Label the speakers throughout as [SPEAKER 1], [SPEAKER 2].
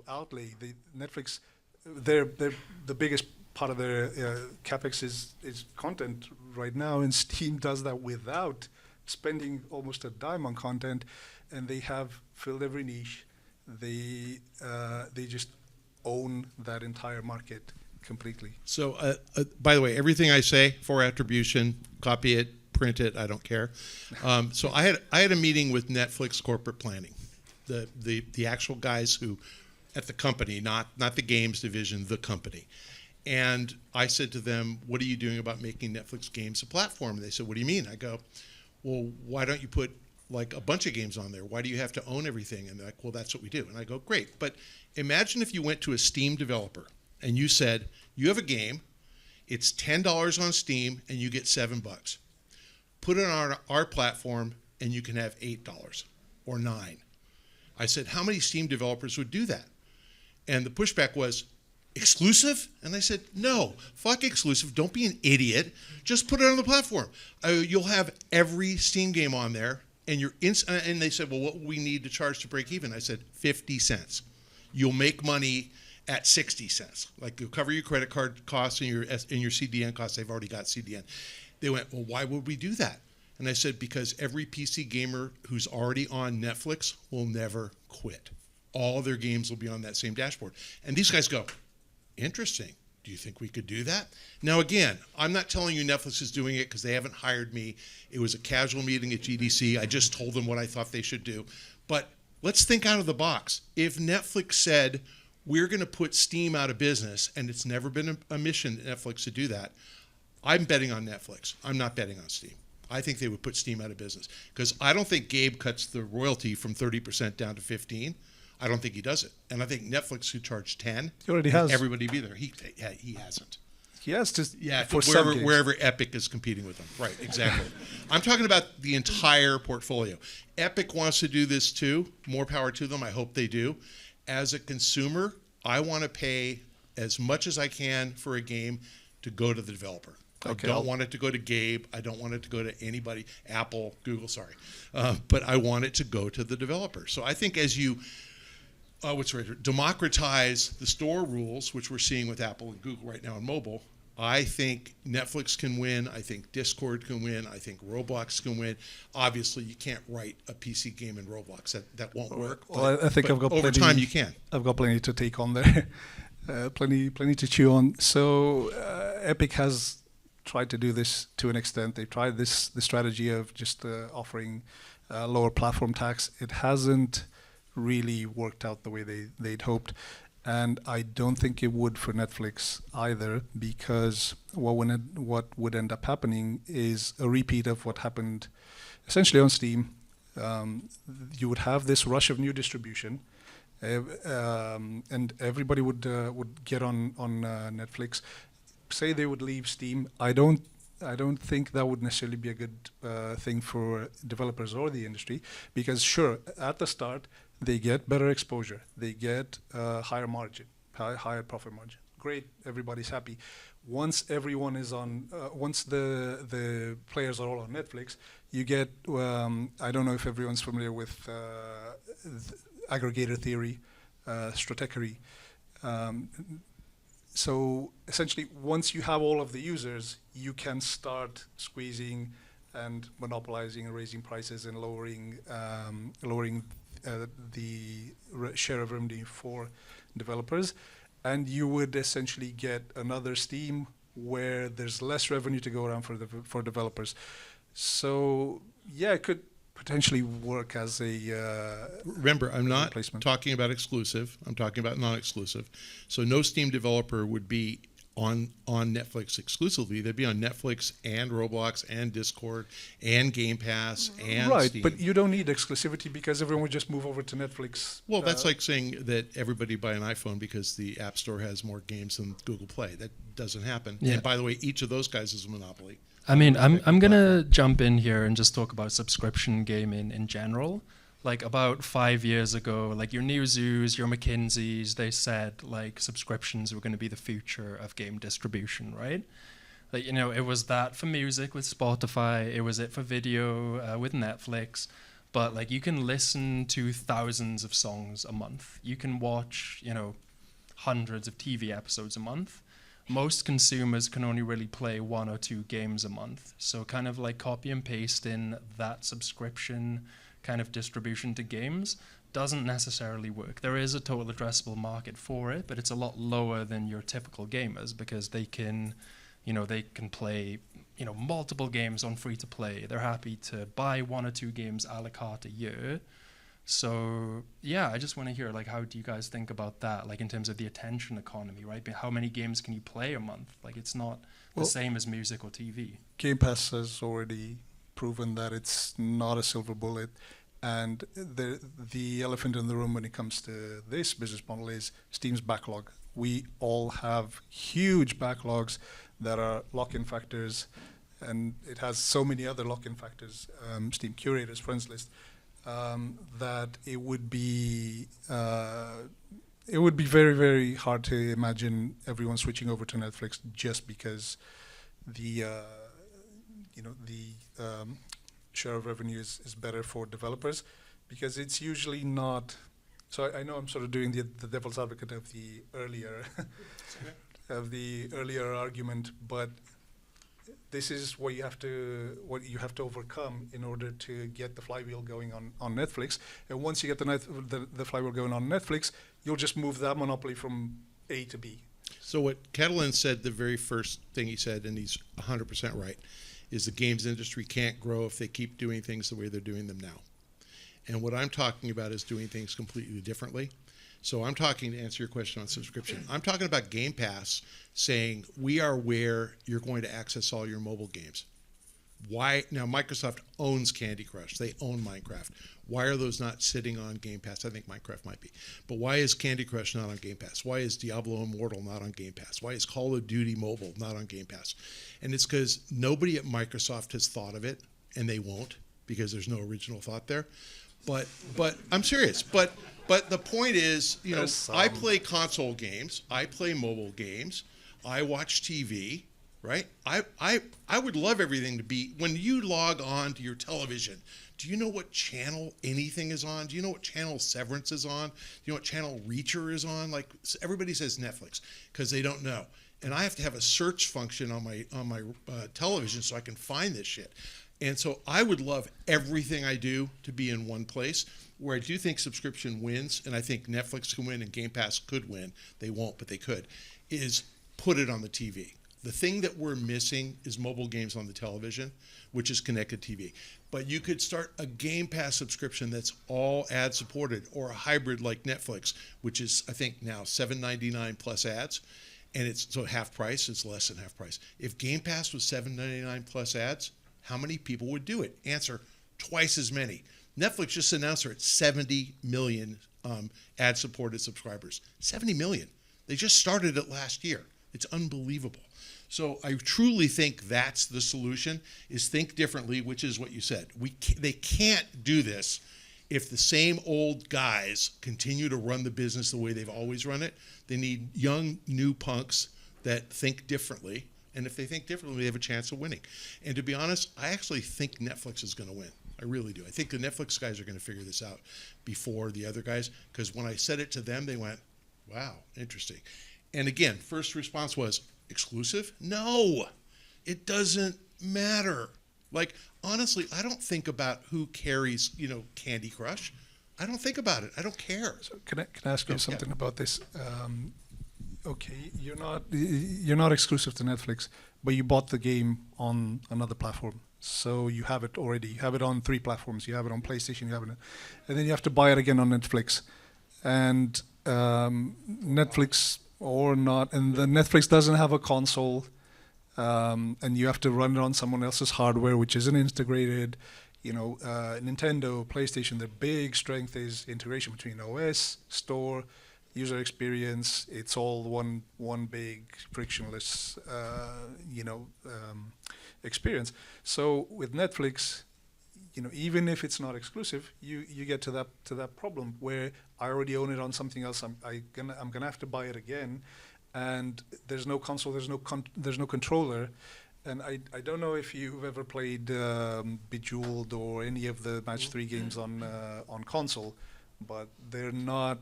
[SPEAKER 1] outlay. Netflix, they're the biggest part of their capex is content right now, and Steam does that without spending almost a dime on content, and they have filled every niche. They just own that entire market completely.
[SPEAKER 2] So, by the way, everything I say for attribution, copy it, print it. I don't care. So I had a meeting with Netflix corporate planning, the actual guys who at the company, not the games division, the company. And I said to them, "What are you doing about making Netflix games a platform?" And they said, "What do you mean?" I go, "Well, why don't you put like a bunch of games on there? Why do you have to own everything?" And they're like, "Well, that's what we do." And I go, "Great, but imagine if you went to a Steam developer and you said, you have a game, it's $10 on Steam, and you get $7. Put it on our platform, and you can have $8 or $9. I said, "How many Steam developers would do that?" And the pushback was, "Exclusive?" And I said, "No, fuck exclusive. Don't be an idiot. Just put it on the platform. You'll have every Steam game on there, and and they said, "Well, what we need to charge to break even?" I said, 50 cents. You'll make money at 60 cents. Like, you'll cover your credit card costs and your CDN costs. They've already got CDN. They went, "Well, why would we do that?" And I said, "Because every PC gamer who's already on Netflix will never quit. All their games will be on that same dashboard." And these guys go, "Interesting. Do you think we could do that?" Now, again, I'm not telling you Netflix is doing it because they haven't hired me. It was a casual meeting at GDC. I just told them what I thought they should do. But let's think out of the box. If Netflix said, we're going to put Steam out of business, and it's never been a mission at Netflix to do that, I'm betting on Netflix. I'm not betting on Steam. I think they would put Steam out of business because I don't think Gabe cuts the royalty from 30% down to 15%. I don't think he does it. And I think Netflix could charge 10.
[SPEAKER 1] He already has.
[SPEAKER 2] Everybody be there. He hasn't.
[SPEAKER 1] He has to.
[SPEAKER 2] Yeah,
[SPEAKER 1] for
[SPEAKER 2] wherever Epic is competing with them. Right, exactly. I'm talking about the entire portfolio. Epic wants to do this too. More power to them. I hope they do. As a consumer, I want to pay as much as I can for a game to go to the developer.
[SPEAKER 1] Okay.
[SPEAKER 2] I don't want it to go to Gabe. I don't want it to go to anybody, Apple, Google, sorry. But I want it to go to the developer. So I think as you democratize the store rules, which we're seeing with Apple and Google right now on mobile, I think Netflix can win. I think Discord can win. I think Roblox can win. Obviously, you can't write a PC game in Roblox. That won't work.
[SPEAKER 1] Well, I think I've got
[SPEAKER 2] over
[SPEAKER 1] plenty,
[SPEAKER 2] time you can.
[SPEAKER 1] I've got plenty to take on there. Plenty to chew on. So Epic has tried to do this to an extent. They've tried the strategy of just offering lower platform tax. It hasn't really worked out the way they'd hoped. And I don't think it would for Netflix either, because what would end up happening is a repeat of what happened essentially on Steam. You would have this rush of new distribution, and everybody would get on Netflix. Say they would leave Steam. I don't think that would necessarily be a good thing for developers or the industry, because sure, at the start, they get better exposure. They get higher margin, higher profit margin. Great, everybody's happy. Once everyone is on, once the players are all on Netflix, you get, I don't know if everyone's familiar with aggregator theory, stratechery. So essentially, once you have all of the users, you can start squeezing and monopolizing and raising prices and lowering the share of revenue for developers, and you would essentially get another Steam where there's less revenue to go around for developers. So yeah, it could potentially work as a
[SPEAKER 2] remember, I'm not
[SPEAKER 1] replacement.
[SPEAKER 2] Talking about exclusive. I'm talking about non-exclusive. So no Steam developer would be on Netflix exclusively. They'd be on Netflix and Roblox and Discord and Game Pass and
[SPEAKER 1] right,
[SPEAKER 2] Steam.
[SPEAKER 1] But you don't need exclusivity because everyone would just move over to Netflix.
[SPEAKER 2] Well, that's like saying that everybody buy an iPhone because the App Store has more games than Google Play. That doesn't happen. Yeah. And by the way, each of those guys is a monopoly.
[SPEAKER 3] I mean, I'm going to jump in here and just talk about subscription gaming in general. Like about 5 years ago, like your Newzoos, your McKinseys, they said like subscriptions were going to be the future of game distribution, right? Like, you know, it was that for music with Spotify, it was it for video with Netflix. but like you can listen to thousands of songs a month. You can watch, hundreds of TV episodes a month. Most consumers can only really play 1 or 2 games a month. So kind of like copy and paste in that subscription kind of distribution to games doesn't necessarily work. There is a total addressable market for it, but it's a lot lower than your typical gamers because they can play, multiple games on free to play. They're happy to buy 1 or 2 games a la carte a year. So yeah, I just want to hear, like, how do you guys think about that, like in terms of the attention economy, right? But how many games can you play a month? Like, it's not the same as music or TV.
[SPEAKER 1] Game Pass has already proven that it's not a silver bullet, and the elephant in the room when it comes to this business model is Steam's backlog. We all have huge backlogs that are lock-in factors, and it has so many other lock-in factors, Steam Curators, Friends List, that it would be very, very hard to imagine everyone switching over to Netflix just because the share of revenue is better for developers, because it's usually not. So I know I'm sort of doing the devil's advocate of the earlier of the earlier argument, but this is what you have to overcome in order to get the flywheel going on Netflix. And once you get the flywheel going on Netflix, you'll just move that monopoly from A to B.
[SPEAKER 2] So what Catalan said, the very first thing he said, and he's 100% right, is the games industry can't grow if they keep doing things the way they're doing them now. And what I'm talking about is doing things completely differently. So I'm talking, to answer your question on subscription, I'm talking about Game Pass saying we are where you're going to access all your mobile games. Why? Now, Microsoft owns Candy Crush. They own Minecraft. Why are those not sitting on Game Pass? I think Minecraft might be. But why is Candy Crush not on Game Pass? Why is Diablo Immortal not on Game Pass? Why is Call of Duty Mobile not on Game Pass? And it's because nobody at Microsoft has thought of it, and they won't, because there's no original thought there. But I'm serious. But the point is, I play console games. I play mobile games. I watch TV. Right? I would love everything to be, when you log on to your television, do you know what channel anything is on? Do you know what channel Severance is on? Do you know what channel Reacher is on? Like, everybody says Netflix because they don't know. And I have to have a search function on my television so I can find this shit. And so I would love everything I do to be in one place. Where I do think subscription wins, and I think Netflix can win and Game Pass could win, they won't, but they could, is put it on the TV. The thing that we're missing is mobile games on the television, which is connected TV. But you could start a Game Pass subscription that's all ad supported, or a hybrid like Netflix, which is, I think now $7.99 plus ads. And it's so half price, it's less than half price. If Game Pass was $7.99 plus ads, how many people would do it? Answer, twice as many. Netflix just announced they're at 70 million ad supported subscribers. 70 million. They just started it last year. It's unbelievable. So I truly think that's the solution, is think differently, which is what you said. They can't do this if the same old guys continue to run the business the way they've always run it. They need young, new punks that think differently. And if they think differently, they have a chance of winning. And to be honest, I actually think Netflix is going to win. I really do. I think the Netflix guys are going to figure this out before the other guys, because when I said it to them, they went, wow, interesting. And again, first response was, exclusive? No, it doesn't matter. Like, honestly, I don't think about who carries, Candy Crush. I don't think about it. I don't care.
[SPEAKER 1] So can I ask you something about this? Okay, you're not exclusive to Netflix, but you bought the game on another platform. So you have it already. You have it on 3 platforms. You have it on PlayStation. You have it, and then you have to buy it again on Netflix. And Netflix or not, and the Netflix doesn't have a console, and you have to run it on someone else's hardware, which isn't integrated. Nintendo, PlayStation, their big strength is integration between OS, store, user experience. It's all one big frictionless, experience. So with Netflix, even if it's not exclusive, you get to that problem where I already own it on something else. I'm gonna have to buy it again, and there's no console, there's no controller, And I don't know if you've ever played Bejeweled or any of the Match 3 games on console, but they're not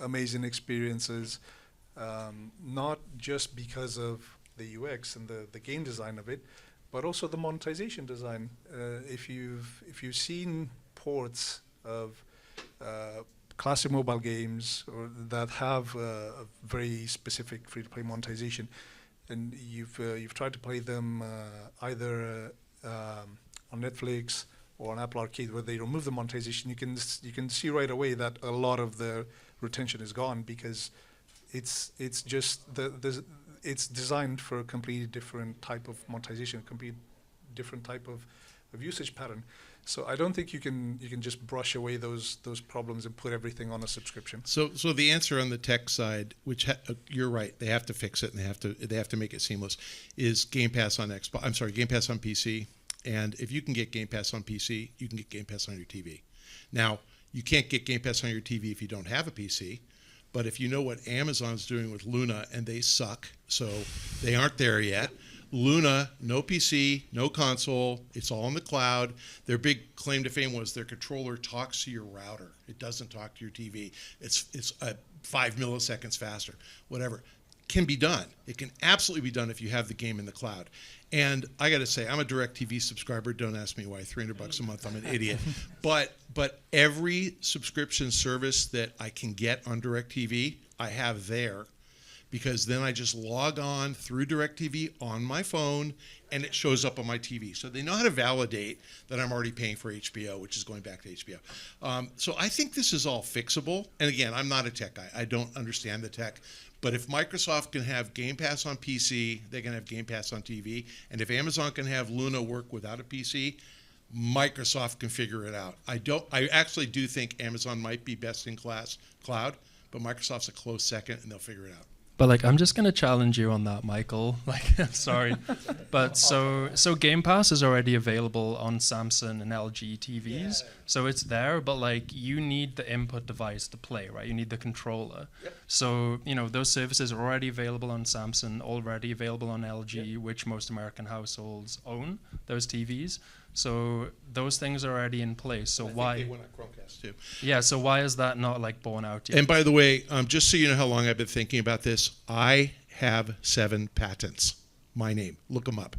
[SPEAKER 1] amazing experiences, not just because of the UX and the game design of it, but also the monetization design. If you've seen ports of classic mobile games or that have a very specific free-to-play monetization, and you've tried to play them either on Netflix or on Apple Arcade, where they remove the monetization, you can see right away that a lot of the retention is gone, because it's just it's designed for a completely different type of monetization, a complete different type of usage pattern. So I don't think you can just brush away those problems and put everything on a subscription.
[SPEAKER 2] So the answer on the tech side, which you're right, they have to fix it and they have to make it seamless, is Game Pass on Xbox. I'm sorry, Game Pass on PC. And if you can get Game Pass on PC, you can get Game Pass on your TV. Now, you can't get Game Pass on your TV if you don't have a PC. But if you know what Amazon's doing with Luna, and they suck, so they aren't there yet. Luna, no PC, no console, it's all in the cloud. Their big claim to fame was their controller talks to your router. It doesn't talk to your TV. It's 5 milliseconds faster, whatever. Can be done. It can absolutely be done if you have the game in the cloud. And I got to say, I'm a DirecTV subscriber. Don't ask me why. $300 a month. I'm an idiot. But every subscription service that I can get on DirecTV, I have there, because then I just log on through DirecTV on my phone, and it shows up on my TV. So they know how to validate that I'm already paying for HBO, which is going back to HBO. So I think this is all fixable. And again, I'm not a tech guy. I don't understand the tech. But if Microsoft can have Game Pass on PC, they can have Game Pass on TV. And if Amazon can have Luna work without a PC, Microsoft can figure it out. I actually do think Amazon might be best in class cloud, but Microsoft's a close second, and they'll figure it out.
[SPEAKER 3] But like, I'm just gonna challenge you on that, Michael. Like, sorry, but so Game Pass is already available on Samsung and LG TVs, so it's there. But like, you need the input device to play, right? You need the controller.
[SPEAKER 2] Yep.
[SPEAKER 3] So those services are already available on Samsung, already available on LG, which most American households own those TVs. So those things are already in place. So why?
[SPEAKER 2] They went on Chromecast too.
[SPEAKER 3] Yeah. So why is that not like borne out yet?
[SPEAKER 2] And by the way, just so you know how long I've been thinking about this, I have 7 patents. My name. Look them up.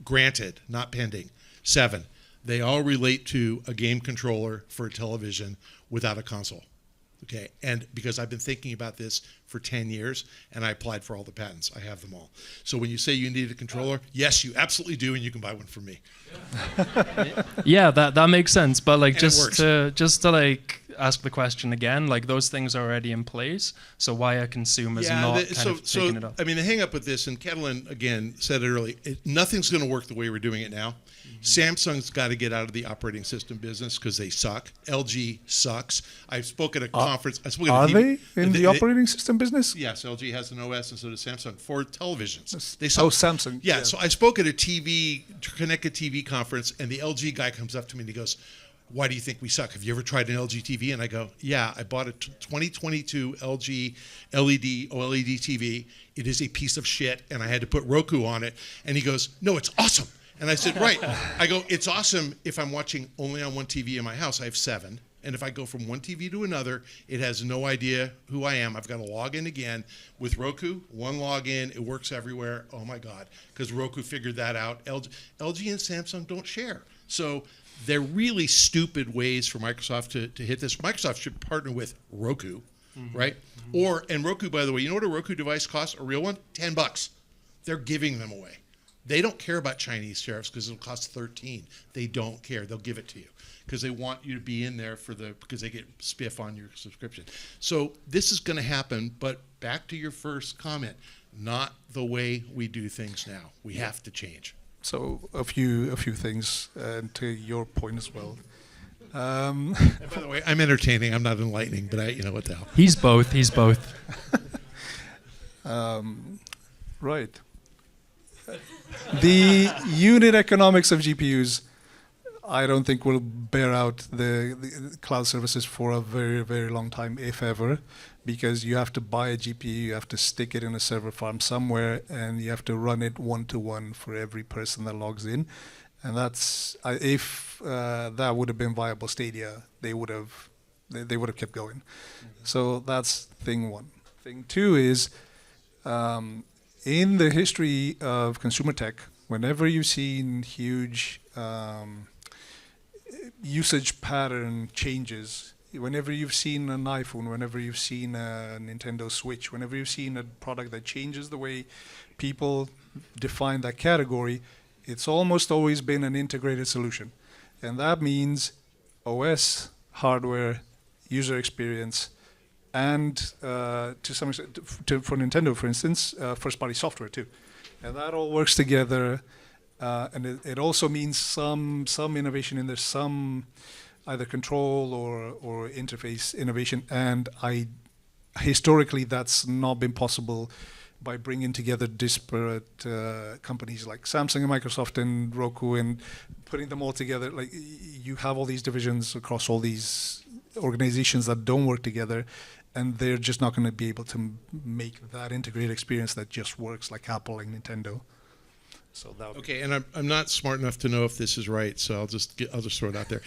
[SPEAKER 2] Granted, not pending. 7. They all relate to a game controller for a television without a console. Okay, and because I've been thinking about this for 10 years, and I applied for all the patents. I have them all. So when you say you need a controller, yes, you absolutely do, and you can buy one from me.
[SPEAKER 3] Yeah, that makes sense. But like,
[SPEAKER 2] And it works.
[SPEAKER 3] just to like ask the question again, like those things are already in place. So why are consumers not taking it up?
[SPEAKER 2] I mean, the hang up with this, and Catalin again said it early, nothing's going to work the way we're doing it now. Samsung's got to get out of the operating system business because they suck. LG sucks. I spoke at a conference.
[SPEAKER 1] Are they in the operating system business?
[SPEAKER 2] Yes, LG has an OS, and so does Samsung for televisions. They
[SPEAKER 1] Oh, Samsung.
[SPEAKER 2] Yeah, so I spoke at a connected TV conference, and the LG guy comes up to me and he goes, "Why do you think we suck? Have you ever tried an LG TV?" And I go, "Yeah, I bought a 2022 LG OLED TV. It is a piece of shit, and I had to put Roku on it." And he goes, "No, it's awesome." And I said, "Right." I go, "It's awesome if I'm watching only on one TV in my house. I have 7. And if I go from one TV to another, it has no idea who I am. I've got to log in again. With Roku, one login, it works everywhere. Oh my God, because Roku figured that out. LG and Samsung don't share. So they're really stupid ways for Microsoft to hit this. Microsoft should partner with Roku, right? And Roku, by the way, you know what a Roku device costs? A real one? $10. They're giving them away. They don't care about Chinese tariffs because it'll cost $13. They don't care. They'll give it to you because they want you to be in there because they get spiff on your subscription. So this is going to happen, but back to your first comment, not the way we do things now. We have to change.
[SPEAKER 1] So a few things, and to your point as well.
[SPEAKER 2] And by the way, I'm entertaining. I'm not enlightening, but what the hell.
[SPEAKER 3] He's both.
[SPEAKER 1] Right. The unit economics of GPUs I don't think will bear out the cloud services for a very, very long time, if ever, because you have to buy a GPU, you have to stick it in a server farm somewhere, and you have to run it one-to-one for every person that logs in. And that's if that would have been viable Stadia, they would have kept going. So that's thing one. Thing two is in the history of consumer tech, whenever you've seen huge usage pattern changes, whenever you've seen an iPhone, whenever you've seen a Nintendo Switch, whenever you've seen a product that changes the way people define that category, it's almost always been an integrated solution. And that means OS, hardware, user experience, and to some extent, for Nintendo, for instance, first-party software too. And that all works together. And it also means some innovation in there, some either control or interface innovation. And historically, that's not been possible by bringing together disparate companies like Samsung and Microsoft and Roku and putting them all together. Like you have all these divisions across all these organizations that don't work together, and they're just not going to be able to make that integrated experience that just works like Apple and Nintendo. So that
[SPEAKER 2] Okay, and I'm not smart enough to know if this is right, so I'll just throw it out there.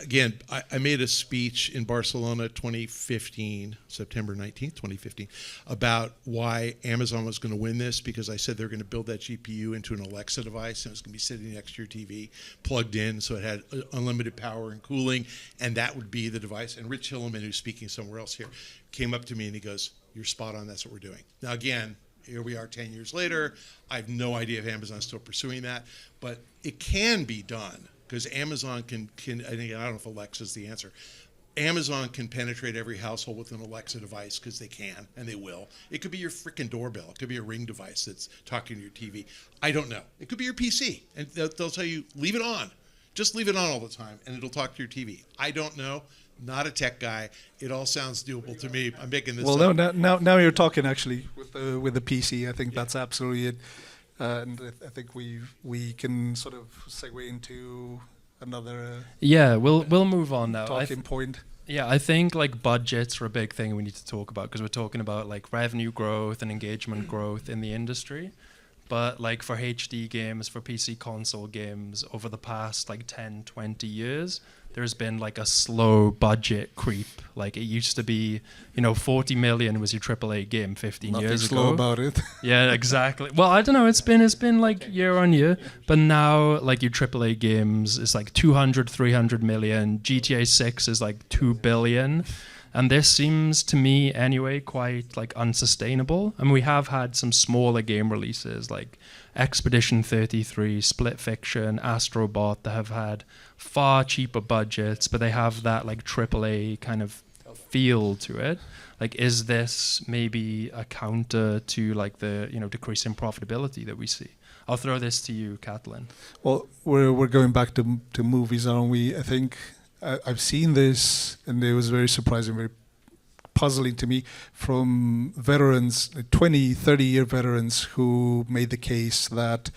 [SPEAKER 2] Again, I made a speech in Barcelona 2015, September 19th, 2015, about why Amazon was going to win this, because I said they're going to build that GPU into an Alexa device, and it was going to be sitting next to your TV, plugged in, so it had unlimited power and cooling, and that would be the device. And Rich Hilleman, who's speaking somewhere else here, came up to me and he goes, "You're spot on, that's what we're doing." Now again, here we are 10 years later. I have no idea if Amazon's still pursuing that, but it can be done because Amazon can I think, I don't know if Alexa's the answer. Amazon can penetrate every household with an Alexa device because they can, and they will. It could be your freaking doorbell. It could be a Ring device that's talking to your TV. I don't know. It could be your PC, and they'll tell you, leave it on. Just leave it on all the time, and it'll talk to your TV. I don't know. Not a tech guy. It all sounds doable to me. I'm making this up.
[SPEAKER 1] Well, now you're talking actually with the PC. I think that's absolutely it, and I think we can sort of segue into another
[SPEAKER 3] Yeah, we'll move on now.
[SPEAKER 1] talking point.
[SPEAKER 3] Yeah, I think like budgets are a big thing we need to talk about because we're talking about like revenue growth and engagement growth in the industry. But like for HD games, for PC console games, over the past like 10, 20 years, there's been like a slow budget creep. Like it used to be, 40 million was your AAA game 15
[SPEAKER 1] Nothing
[SPEAKER 3] years
[SPEAKER 1] slow
[SPEAKER 3] ago.
[SPEAKER 1] about it.
[SPEAKER 3] Yeah, exactly. Well, I don't know. It's been like year on year, but now like your AAA games is like 200, 300 million. GTA 6 is like 2 billion. And this seems to me anyway quite like unsustainable. And we have had some smaller game releases like Expedition 33, Split Fiction, Astrobot that have had far cheaper budgets, but they have that like AAA kind of feel to it. Like, is this maybe a counter to like the decrease in profitability that we see? I'll throw this to you, Kathleen.
[SPEAKER 1] Well, we're going back to movies, aren't we? I think I've seen this, and it was very surprising, very puzzling to me, from veterans, 20, 30-year veterans who made the case that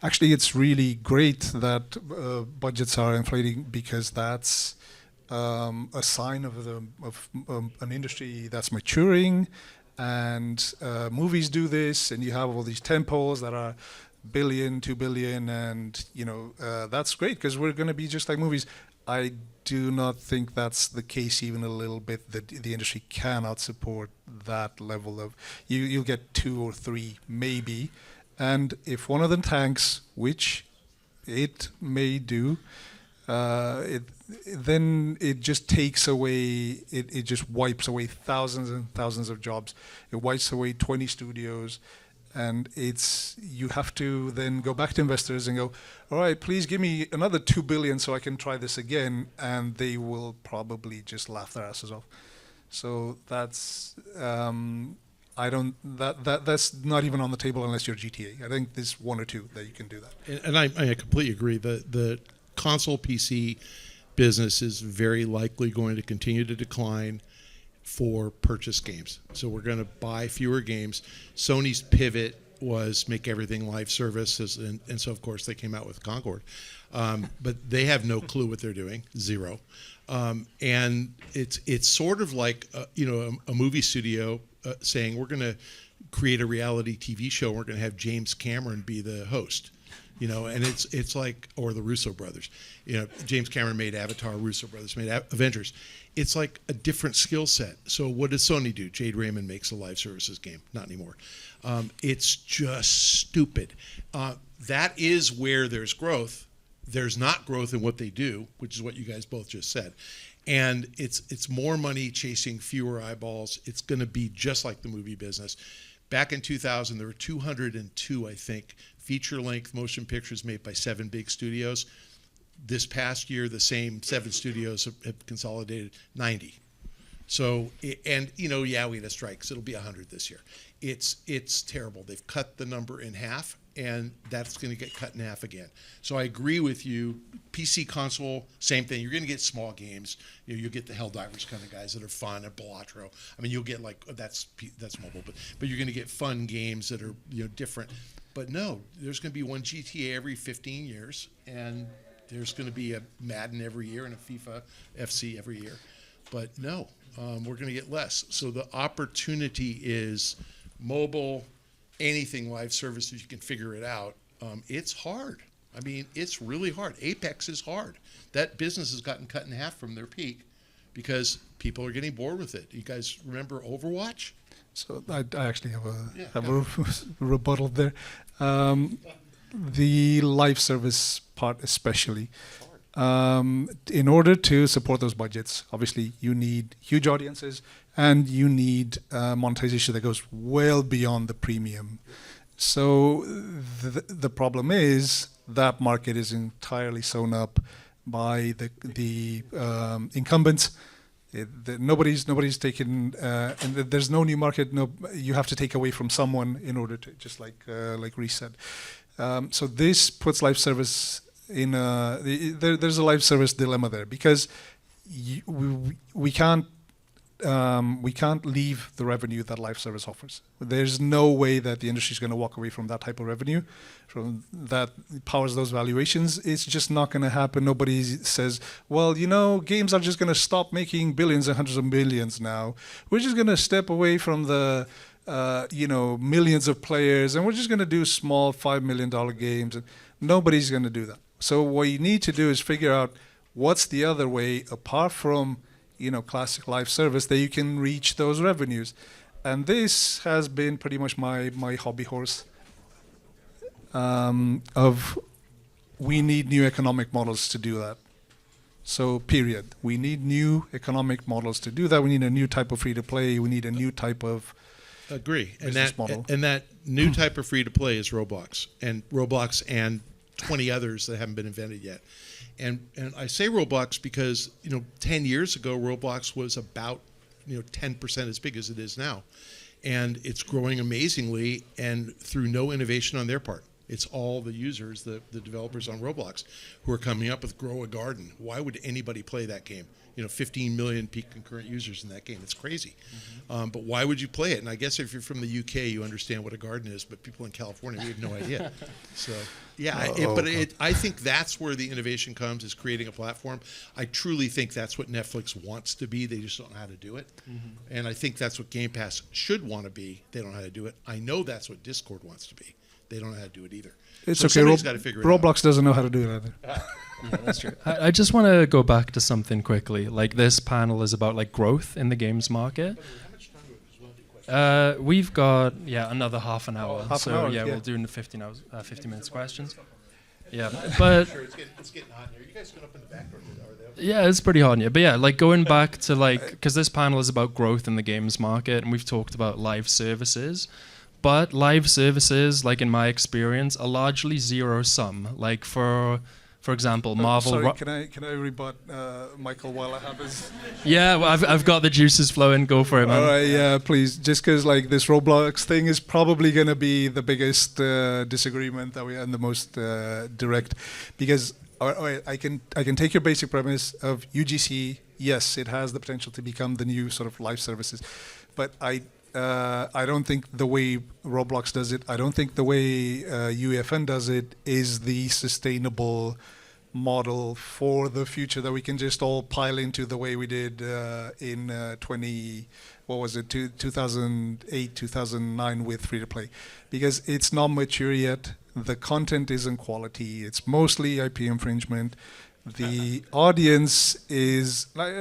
[SPEAKER 1] actually it's really great that budgets are inflating because that's a sign of an industry that's maturing, and movies do this, and you have all these tentpoles that are billion, 2 billion, and that's great because we're going to be just like movies. I do not think that's the case even a little bit, that the industry cannot support that level of, you'll get 2 or 3 maybe, and if one of them tanks, which it may do, then it just takes away, it just wipes away thousands and thousands of jobs. It wipes away 20 studios. And you have to then go back to investors and go, all right, please give me another 2 billion so I can try this again, and they will probably just laugh their asses off. So that's that's not even on the table unless you're GTA. I think there's 1 or 2 that you can do that.
[SPEAKER 2] And I completely agree. The console PC business is very likely going to continue to decline for purchase games. So we're going to buy fewer games. Sony's pivot was make everything live services, and so of course they came out with Concord, but they have no clue what they're doing, zero, and it's sort of like a movie studio saying we're going to create a reality TV show. We're going to have James Cameron be the host. And it's like, or the Russo brothers. James Cameron made Avatar, Russo brothers made Avengers. It's like a different skill set. So what does Sony do? Jade Raymond makes a live services game. Not anymore. It's just stupid. That is where there's growth. There's not growth in what they do, which is what you guys both just said. And it's more money chasing fewer eyeballs. It's going to be just like the movie business. Back in 2000, there were 202, I think, feature-length motion pictures made by 7 big studios. This past year, the same 7 studios have consolidated 90. So, and we had a strike, so it'll be 100 this year. It's terrible. They've cut the number in half, and that's going to get cut in half again. So I agree with you. PC, console, same thing. You're going to get small games. You'll get the Helldivers kind of guys that are fun, and Balatro. I mean, you'll get that's mobile, but you're going to get fun games that are different. But no, there's going to be one GTA every 15 years, and there's going to be a Madden every year and a FIFA FC every year. But no, we're going to get less. So the opportunity is mobile, anything live services, you can figure it out. It's hard. I mean, it's really hard. Apex is hard. That business has gotten cut in half from their peak because people are getting bored with it. You guys remember Overwatch?
[SPEAKER 1] So I actually have a rebuttal there. The live service part especially. In order to support those budgets, obviously you need huge audiences and you need monetization that goes well beyond the premium. So the problem is that market is entirely sewn up by the incumbents. Nobody's taken, and there's no new market. No, you have to take away from someone in order to just like Reese said. So this puts live service in there's a live service dilemma there because we can't leave the revenue that live service offers. There's no way that the industry is going to walk away from that type of revenue, from that powers those valuations. It's just not going to happen. Nobody says, well, games are just going to stop making billions and hundreds of millions now. We're just going to step away from the millions of players, and we're just going to do small $5 million games. And nobody's going to do that. So what you need to do is figure out what's the other way apart from classic live service that you can reach those revenues. And this has been pretty much my hobby horse of we need new economic models to do that. So period. We need new economic models to do that. We need a new type of free-to-play. We need a new type of business model.
[SPEAKER 2] And that new type of free-to-play is Roblox and 20 others that haven't been invented yet. And I say Roblox because 10 years ago Roblox was about 10% as big as it is now, and it's growing amazingly and through no innovation on their part. It's all the users, the developers on Roblox, who are coming up with Grow a Garden. Why would anybody play that game? 15 million peak concurrent users in that game. It's crazy. Mm-hmm. But why would you play it? And I guess if you're from the UK, you understand what a garden is, but people in California, we have no idea. So, yeah, I think that's where the innovation comes, is creating a platform. I truly think that's what Netflix wants to be. They just don't know how to do it. Mm-hmm. And I think that's what Game Pass should want to be. They don't know how to do it. I know that's what Discord wants to be. They don't know how to do it either.
[SPEAKER 1] It's
[SPEAKER 2] so
[SPEAKER 1] okay.
[SPEAKER 2] Somebody's got to figure it out.
[SPEAKER 1] Roblox doesn't know how to do it either.
[SPEAKER 3] Yeah, that's true. I just want to go back to something quickly. Like, this panel is about growth in the games market. We've got another half an hour. We'll do in the 50 minutes questions. Yeah, but
[SPEAKER 2] it's getting hot in here. You guys going up in the back door?
[SPEAKER 3] Yeah, it's pretty hot in here. But going back to because this panel is about growth in the games market, and we've talked about live services. But live services, in my experience, are largely zero sum. For example, Marvel.
[SPEAKER 1] Sorry, can I rebut Michael while I have his?
[SPEAKER 3] Yeah, well, I've got the juices flowing. Go for it, man.
[SPEAKER 1] All right, yeah, please. Just because this Roblox thing is probably going to be the biggest disagreement that we and the most direct, because I can take your basic premise of UGC. Yes, it has the potential to become the new sort of live services, but I don't think the way Roblox does it, I don't think the way UEFN does it is the sustainable model for the future that we can just all pile into the way we did in 2008, 2009 with free to play, because it's not mature yet. The content isn't quality. It's mostly IP infringement. The audience is like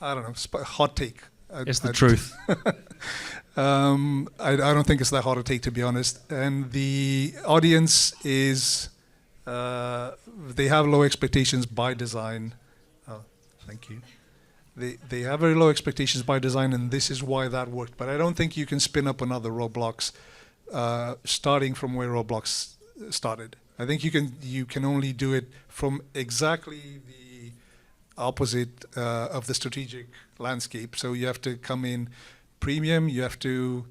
[SPEAKER 1] I don't know, hot take.
[SPEAKER 3] It's the truth.
[SPEAKER 1] I don't think it's that hard to take, to be honest. And the audience is, they have low expectations by design. Oh, thank you. They have very low expectations by design, and this is why that worked. But I don't think you can spin up another Roblox starting from where Roblox started. I think you can only do it from exactly the opposite of the strategic landscape. So you have to come in premium, you have to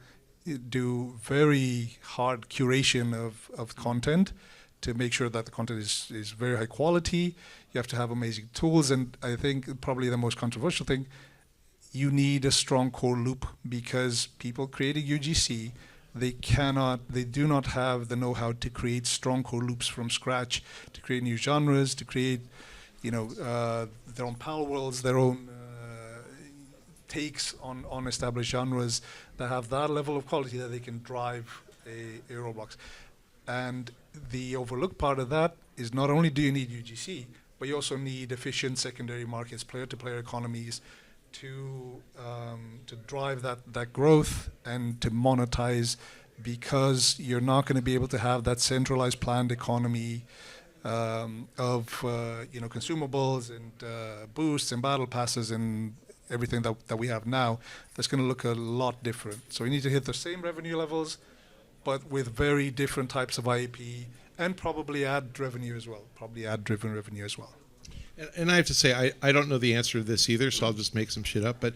[SPEAKER 1] do very hard curation of content to make sure that the content is very high quality. You have to have amazing tools, and I think probably the most controversial thing, you need a strong core loop, because people creating UGC, they do not have the know-how to create strong core loops from scratch, to create new genres, to create, their own power worlds, their own takes on established genres that have that level of quality that they can drive a Roblox. And the overlooked part of that is not only do you need UGC, but you also need efficient secondary markets, player-to-player economies, to drive that growth and to monetize, because you're not going to be able to have that centralized planned economy of consumables and boosts and battle passes and everything that we have now. That's going to look a lot different. So we need to hit the same revenue levels, but with very different types of IAP, and probably ad revenue as well, ad-driven revenue as well.
[SPEAKER 2] And I have to say, I don't know the answer to this either, so I'll just make some shit up. But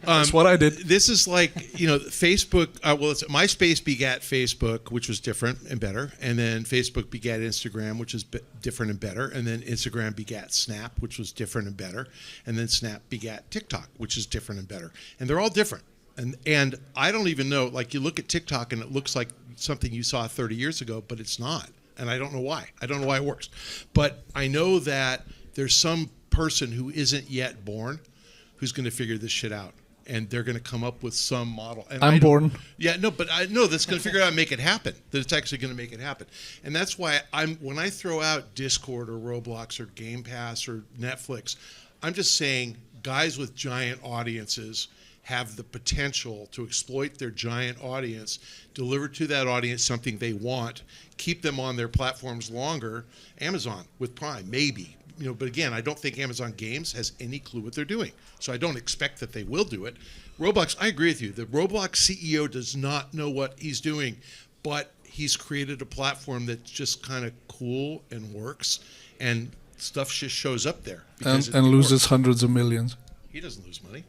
[SPEAKER 1] That's what I did.
[SPEAKER 2] This is like, Facebook, MySpace begat Facebook, which was different and better. And then Facebook begat Instagram, which is different and better. And then Instagram begat Snap, which was different and better. And then Snap begat TikTok, which is different and better. And they're all different. And I don't even know, like, you look at TikTok and it looks like something you saw 30 years ago, but it's not. And I don't know why. I don't know why it works. But I know that there's some person who isn't yet born who's going to figure this shit out. And they're going to come up with some model. And
[SPEAKER 1] I'm born.
[SPEAKER 2] Yeah, no, but I know that's going to figure out and make it happen. That it's actually going to make it happen. And that's why when I throw out Discord or Roblox or Game Pass or Netflix, I'm just saying guys with giant audiences have the potential to exploit their giant audience, deliver to that audience something they want, keep them on their platforms longer. Amazon with Prime, maybe. But again, I don't think Amazon Games has any clue what they're doing. So I don't expect that they will do it. Roblox, I agree with you. The Roblox CEO does not know what he's doing, but he's created a platform that's just kind of cool and works, and stuff just shows up there.
[SPEAKER 1] And loses hundreds of millions.
[SPEAKER 2] He doesn't lose money.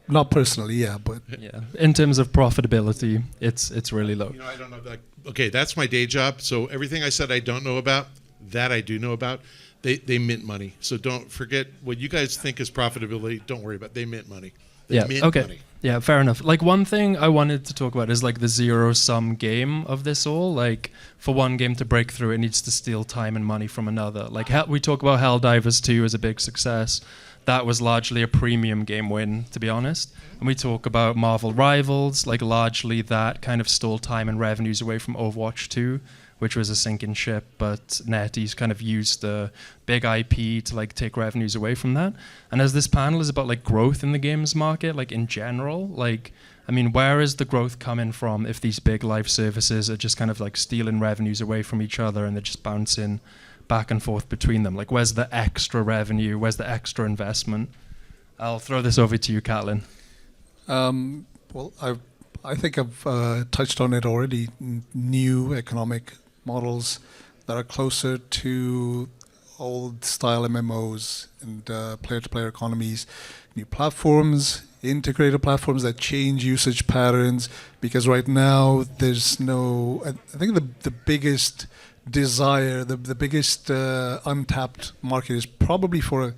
[SPEAKER 1] Not personally, yeah, but
[SPEAKER 3] Yeah, in terms of profitability, it's really low.
[SPEAKER 2] I don't know. Okay, that's my day job. So everything I said I don't know about, that I do know about. They mint money. So don't forget what you guys think is profitability. Don't worry about it. They mint money. They mint money.
[SPEAKER 3] Yeah, fair enough. Like, one thing I wanted to talk about is like the zero-sum game of this all. Like, for one game to break through, it needs to steal time and money from another. Like, we talk about Helldivers 2 as a big success. That was largely a premium game win, to be honest. And we talk about Marvel Rivals, like largely that kind of stole time and revenues away from Overwatch 2, which was a sinking ship, but NetEase kind of used the big IP to like take revenues away from that. And as this panel is about like growth in the games market, like in general, like, I mean, where is the growth coming from if these big live services are just kind of like stealing revenues away from each other and they're just bouncing back and forth between them? Like, where's the extra revenue? Where's the extra investment? I'll throw this over to you, Catlin.
[SPEAKER 1] Well, I think I've touched on it already. New economic models that are closer to old-style MMOs and player-to-player economies, new platforms, integrated platforms that change usage patterns, because right now there's no... I think the biggest desire, the biggest untapped market is probably for a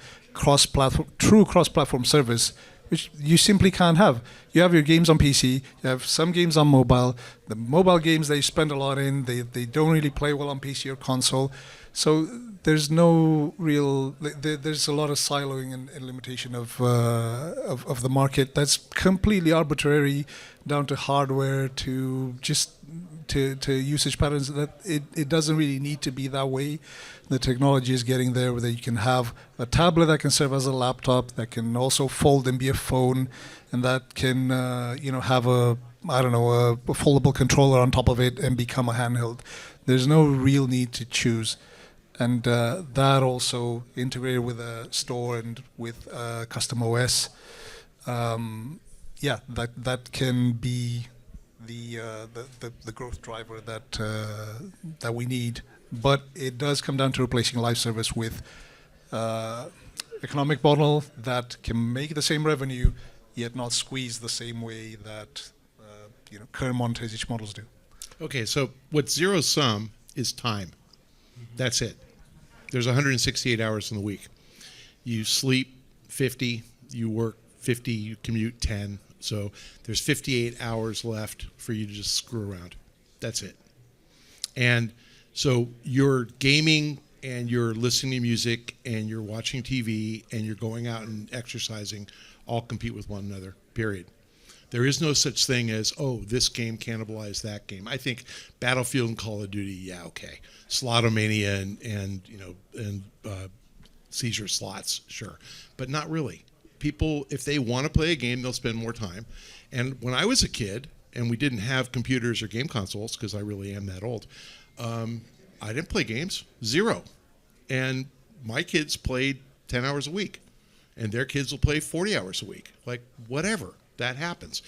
[SPEAKER 1] true cross-platform service which you simply can't have. You have your games on PC, you have some games on mobile. The mobile games they spend a lot in, they don't really play well on PC or console. So there's no real, there's a lot of siloing and limitation of the market that's completely arbitrary, down to hardware, to just to usage patterns. That it doesn't really need to be that way. The technology is getting there where you can have a tablet that can serve as a laptop, that can also fold and be a phone, and that can have a foldable controller on top of it and become a handheld. There's no real need to choose. And that also integrated with a store and with custom OS, that can be the growth driver that we need. But it does come down to replacing live service with economic model that can make the same revenue, yet not squeeze the same way that current monetization models do.
[SPEAKER 2] Okay, so what's zero sum is time. That's it. There's 168 hours in the week. You sleep 50, you work 50, you commute 10. So there's 58 hours left for you to just screw around. That's it. And so you're gaming and you're listening to music and you're watching TV and you're going out and exercising all compete with one another, period. There is no such thing as, oh, this game cannibalized that game. I think Battlefield and Call of Duty, yeah, okay. Slotomania and seizure slots, sure. But not really. People, if they want to play a game, they'll spend more time. And when I was a kid, and we didn't have computers or game consoles, because I really am that old, I didn't play games, zero. And my kids played 10 hours a week. And their kids will play 40 hours a week. Like, whatever. That happens.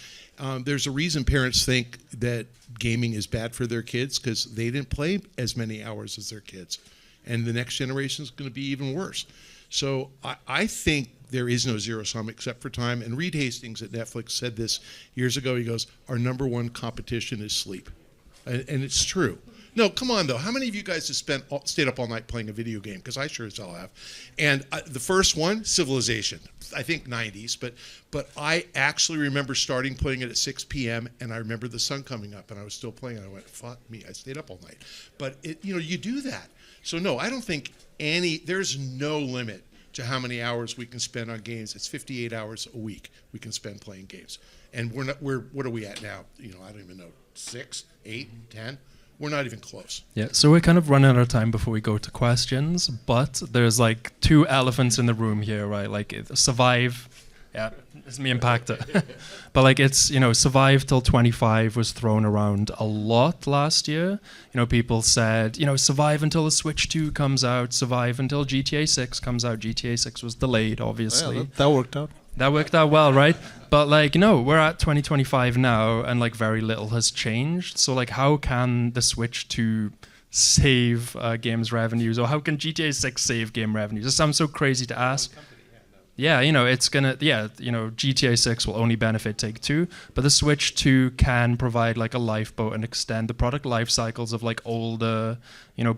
[SPEAKER 2] There's a reason parents think that gaming is bad for their kids, because they didn't play as many hours as their kids. And the next generation is going to be even worse. So I think there is no zero sum except for time. And Reed Hastings at Netflix said this years ago. He goes, our number one competition is sleep. And it's true. No, come on, though. How many of you guys have stayed up all night playing a video game? Because I sure as hell have. And the first one, Civilization. I think 90s. But I actually remember starting playing it at 6 p.m. and I remember the sun coming up and I was still playing. And I went, fuck me, I stayed up all night. But, you do that. So, no, I don't think there's no limit to how many hours we can spend on games. It's 58 hours a week we can spend playing games. And what are we at now? I don't even know, 6, 8, 10? We're not even close.
[SPEAKER 3] Yeah, so we're kind of running out of time before we go to questions, but there's like two elephants in the room here, right? Like Survive, yeah, it's me and Pacta. But like Survive till 25 was thrown around a lot last year. People said, survive until the Switch 2 comes out, survive until GTA 6 comes out. GTA 6 was delayed, obviously.
[SPEAKER 1] Yeah, that worked out.
[SPEAKER 3] That worked out well, right? But we're at 2025 now, and very little has changed. So how can the Switch 2 save games revenues, or how can GTA 6 save game revenues? It sounds so crazy to ask. Yeah, it's gonna. Yeah, GTA 6 will only benefit Take-Two, but the Switch 2 can provide a lifeboat and extend the product life cycles of older,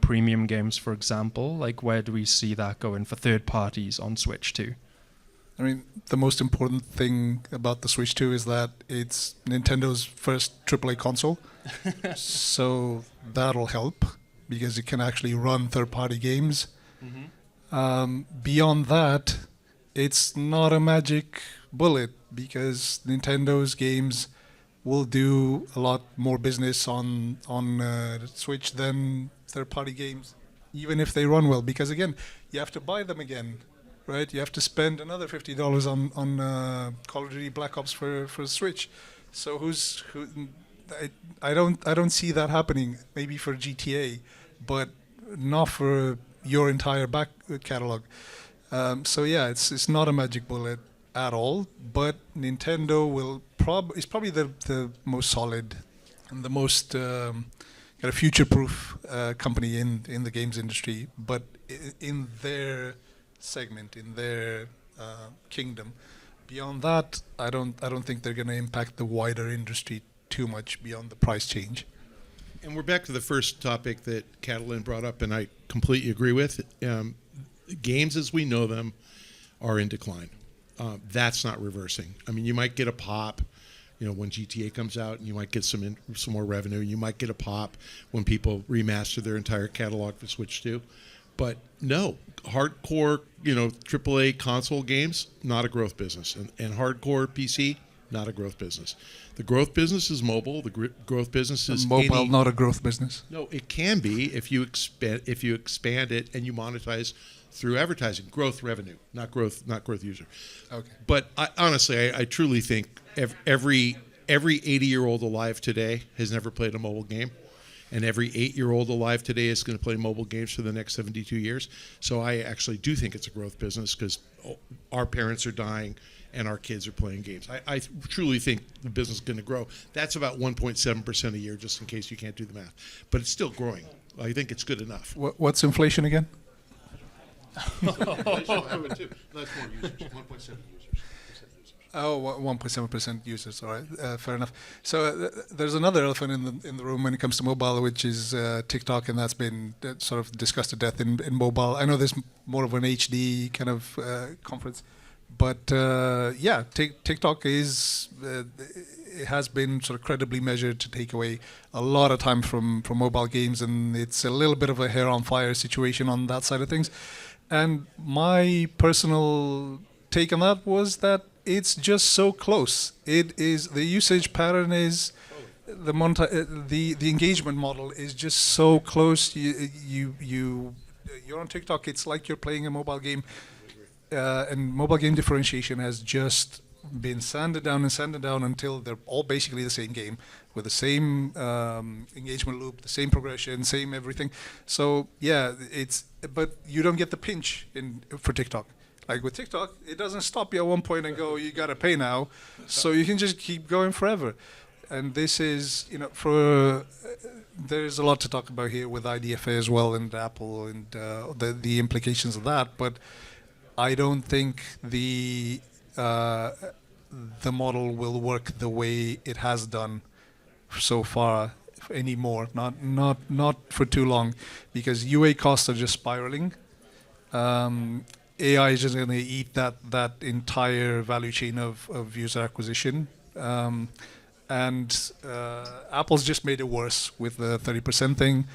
[SPEAKER 3] premium games, for example. Where do we see that going for third parties on Switch 2?
[SPEAKER 1] I mean, the most important thing about the Switch 2 is that it's Nintendo's first AAA console. So that'll help because it can actually run third-party games. Mm-hmm. Beyond that, it's not a magic bullet because Nintendo's games will do a lot more business on Switch than third-party games, even if they run well. Because again, you have to buy them again. Right, you have to spend another $50 on Call of Duty Black Ops for Switch. So I don't see that happening. Maybe for GTA, but not for your entire back catalog. So yeah, it's not a magic bullet at all. But Nintendo is probably the most solid and the most kind of future-proof company in the games industry. But in their segment, in their kingdom. Beyond that, I don't think they're going to impact the wider industry too much beyond the price change.
[SPEAKER 2] And we're back to the first topic that Catalin brought up, and I completely agree with. Games as we know them are in decline. That's not reversing. I mean, you might get a pop, when GTA comes out, and you might get some more revenue. You might get a pop when people remaster their entire catalog for Switch 2. But no, hardcore, AAA console games, not a growth business, and hardcore PC, not a growth business. The growth business is mobile. The growth business is
[SPEAKER 1] Mobile, not a growth business.
[SPEAKER 2] No, it can be if you expand it and you monetize through advertising, growth revenue, not growth user.
[SPEAKER 1] Okay.
[SPEAKER 2] But honestly, I truly think every 80-year-old alive today has never played a mobile game, and every 8-year-old alive today is going to play mobile games for the next 72 years. So I actually do think it's a growth business because our parents are dying and our kids are playing games. I truly think the business is going to grow. That's about 1.7% a year, just in case you can't do the math. But it's still growing. I think it's good enough.
[SPEAKER 1] What's inflation again?
[SPEAKER 2] Inflation will happen too. That's more users, 1.7 users.
[SPEAKER 1] Oh, 1.7% users. All right, fair enough. So there's another elephant in the room when it comes to mobile, which is TikTok, and that's been sort of discussed to death in mobile. I know there's more of an HD kind of conference, but yeah, TikTok is it has been sort of credibly measured to take away a lot of time from mobile games, and it's a little bit of a hair on fire situation on that side of things. And my personal take on that was that it's just so close. It is the usage pattern is the engagement model is just so close. You're on TikTok. It's like you're playing a mobile game, and mobile game differentiation has just been sanded down until they're all basically the same game with the same engagement loop, the same progression, same everything. So yeah, but you don't get the pinch for TikTok. Like with TikTok, it doesn't stop you at one point and go, you gotta pay now. So you can just keep going forever. And this is, there's a lot to talk about here with IDFA as well and Apple and the implications of that. But I don't think the model will work the way it has done so far anymore. Not for too long, because UA costs are just spiraling. AI is just going to eat that entire value chain of user acquisition. And Apple's just made it worse with the 30% thing,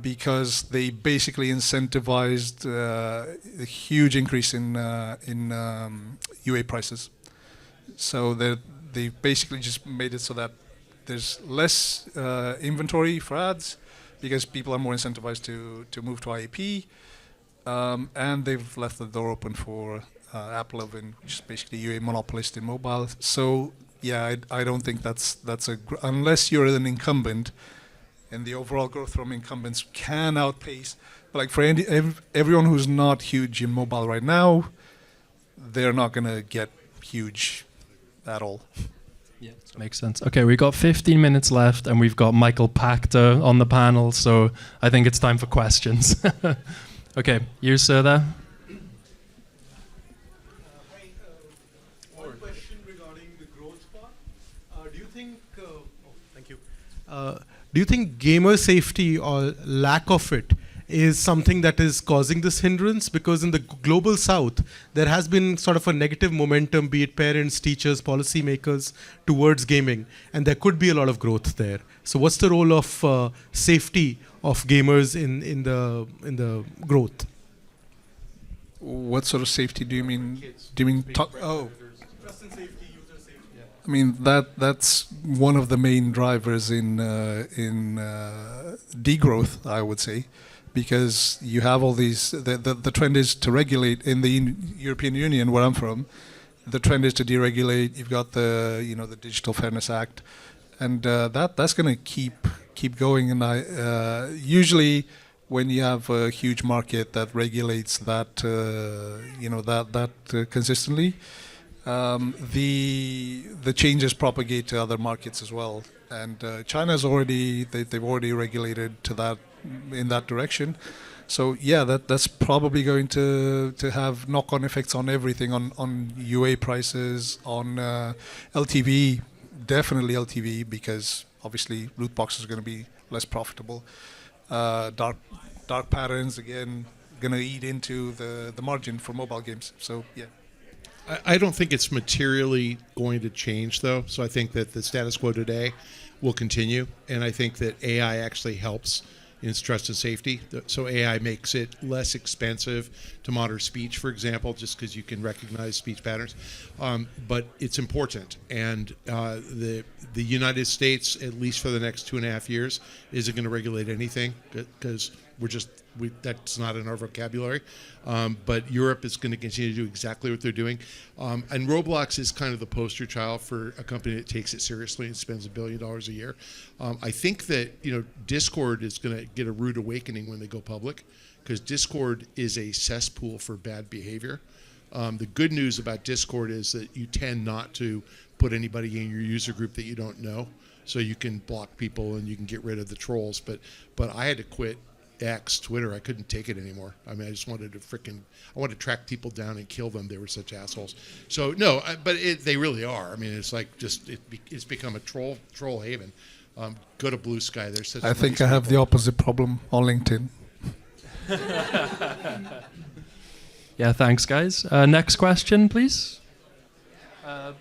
[SPEAKER 1] because they basically incentivized a huge increase in UA prices. So they basically just made it so that there's less inventory for ads, because people are more incentivized to move to IAP. And they've left the door open for Apple, which is basically UA monopolist in mobile. So yeah, I don't think that's unless you're an incumbent, and the overall growth from incumbents can outpace. But like for everyone who's not huge in mobile right now, they're not going to get huge at all.
[SPEAKER 3] Yeah, makes sense. Okay, we've got 15 minutes left, and we've got Michael Pachter on the panel, so I think it's time for questions. Okay, you, sir, there.
[SPEAKER 4] One question regarding the growth part. Do you think? Thank you. Do you think gamer safety or lack of it is something that is causing this hindrance? Because in the global south, there has been sort of a negative momentum, be it parents, teachers, policymakers, towards gaming, and there could be a lot of growth there. So, what's the role of safety of gamers in the growth?
[SPEAKER 1] What sort of safety do you mean? Do you mean oh?
[SPEAKER 4] Trust and safety, user safety.
[SPEAKER 1] I mean that's one of the main drivers in degrowth, I would say, because you have all these. The trend is to regulate in the European Union, where I'm from. The trend is to deregulate. You've got the Digital Fairness Act, and that's going to keep going. And usually, when you have a huge market that regulates that consistently, the changes propagate to other markets as well. And China's they've already regulated to that in that direction. So yeah, that's probably going to have knock-on effects on everything, on UA prices, on LTV, definitely LTV, because obviously loot boxes are going to be less profitable. Dark patterns, again, going to eat into the margin for mobile games. So yeah.
[SPEAKER 2] I don't think it's materially going to change, though. So I think that the status quo today will continue, and I think that AI actually helps in its trust and safety. So AI makes it less expensive to monitor speech, for example, just because you can recognize speech patterns. But it's important, and the United States, at least for the next 2.5 years, isn't going to regulate anything because that's not in our vocabulary. But Europe is going to continue to do exactly what they're doing. And Roblox is kind of the poster child for a company that takes it seriously and spends $1 billion a year. I think that Discord is going to get a rude awakening when they go public, because Discord is a cesspool for bad behavior. The good news about Discord is that you tend not to put anybody in your user group that you don't know, so you can block people and you can get rid of the trolls. But I had to quit X, Twitter. I couldn't take it anymore. I mean, I just wanted to I wanted to track people down and kill them. They were such assholes. So no, but they really are. I mean, it's like it's become a troll haven. Go to Blue Sky. There's such.
[SPEAKER 1] I think I have the opposite problem on LinkedIn.
[SPEAKER 3] Yeah, thanks, guys. Next question, please. Yep.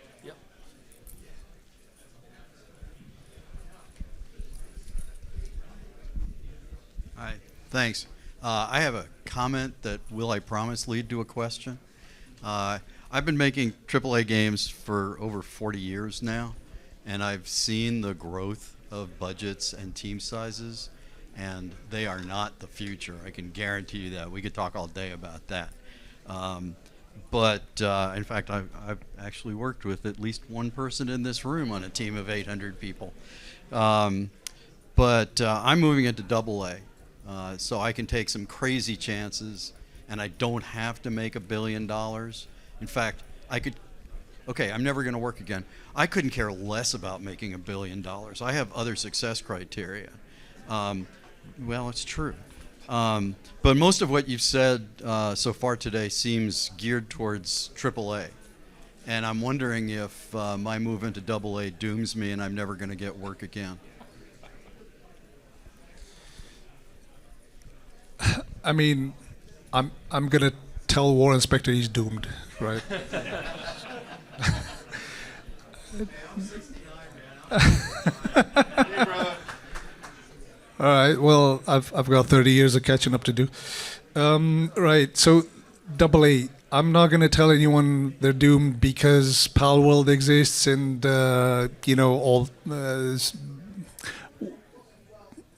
[SPEAKER 5] Hi, thanks. I have a comment that will, I promise, lead to a question. I've been making AAA games for over 40 years now, and I've seen the growth of budgets and team sizes, and they are not the future. I can guarantee you that. We could talk all day about that. But in fact, I've actually worked with at least one person in this room on a team of 800 people. But I'm moving into AA, so I can take some crazy chances, and I don't have to make $1 billion. In fact, I'm never going to work again. I couldn't care less about making $1 billion. I have other success criteria. Well, it's true. But most of what you've said so far today seems geared towards AAA. And I'm wondering if my move into AA dooms me and I'm never going to get work again.
[SPEAKER 1] I mean, I'm gonna tell Warren Spector he's doomed, right? All right. Well, I've got 30 years of catching up to do. Right. So, AA. I'm not gonna tell anyone they're doomed because Palworld exists and all.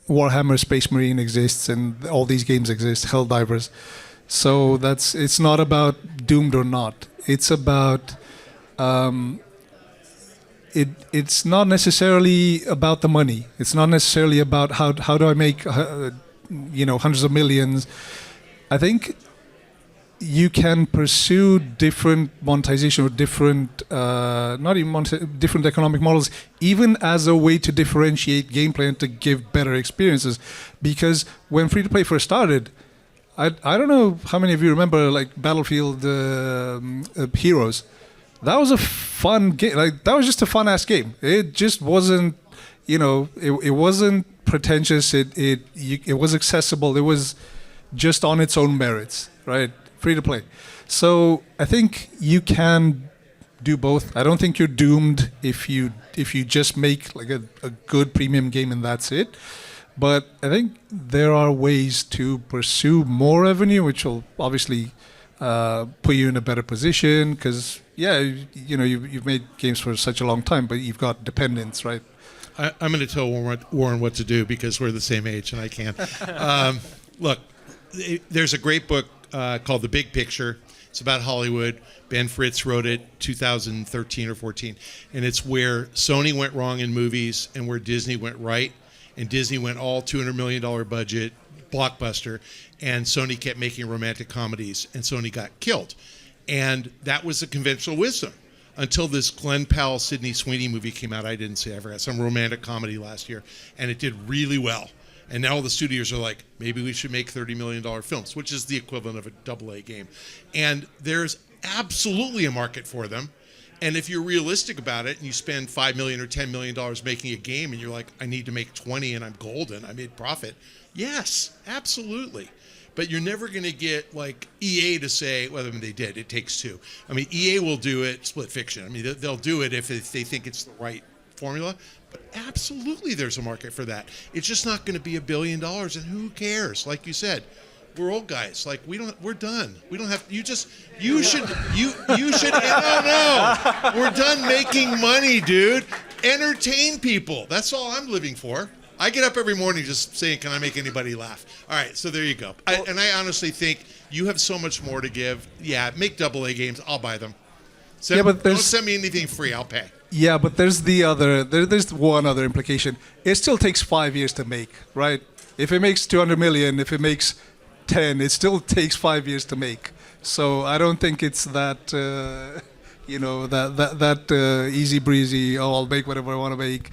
[SPEAKER 1] Warhammer Space Marine exists and all these games exist, Helldivers. So it's not about doomed or not. It's about it's not necessarily about the money. It's not necessarily about how do I make hundreds of millions. I think you can pursue different monetization or different different economic models, even as a way to differentiate gameplay and to give better experiences. Because when free to play first started, I don't know how many of you remember like Battlefield Heroes. That was a fun game. Like that was just a fun ass game. It just wasn't, it wasn't pretentious. It was accessible. It was just on its own merits, right? Free to play. So I think you can do both. I don't think you're doomed if you just make like a good premium game and that's it. But I think there are ways to pursue more revenue, which will obviously put you in a better position. Because you've made games for such a long time, but you've got dependents, right?
[SPEAKER 2] I'm going to tell Warren what to do because we're the same age and I can't. Look, there's a great book called The Big Picture. It's about Hollywood. Ben Fritz wrote it 2013 or 14. And it's where Sony went wrong in movies and where Disney went right. And Disney went all $200 million budget, blockbuster. And Sony kept making romantic comedies. And Sony got killed. And that was the conventional wisdom until this Glenn Powell, Sydney Sweeney movie came out. I didn't see. I forgot. Some romantic comedy last year. And it did really well. And now the studios are like, maybe we should make $30 million films, which is the equivalent of a AA game. And there's absolutely a market for them. And if you're realistic about it and you spend $5 million or $10 million making a game and you're like, I need to make 20 and I'm golden, I made profit. Yes, absolutely. but you're never going to get like EA to say, well, I mean, they did. It Takes Two. I mean, EA will do it. Split Fiction. I mean, they'll do it if they think it's the right formula. But absolutely, there's a market for that. It's just not going to be $1 billion, and who cares? Like you said, we're old guys. Like we're done. We don't have. You should. No. We're done making money, dude. Entertain people. That's all I'm living for. I get up every morning just saying, can I make anybody laugh? All right, so there you go. And I honestly think you have so much more to give. Yeah, make AA games. I'll buy them. Don't send me anything free. I'll pay.
[SPEAKER 1] Yeah, but there's there's one other implication. It still takes 5 years to make, right? If it makes 200 million, if it makes 10, it still takes 5 years to make. So I don't think it's that, easy breezy. Oh, I'll make whatever I want to make.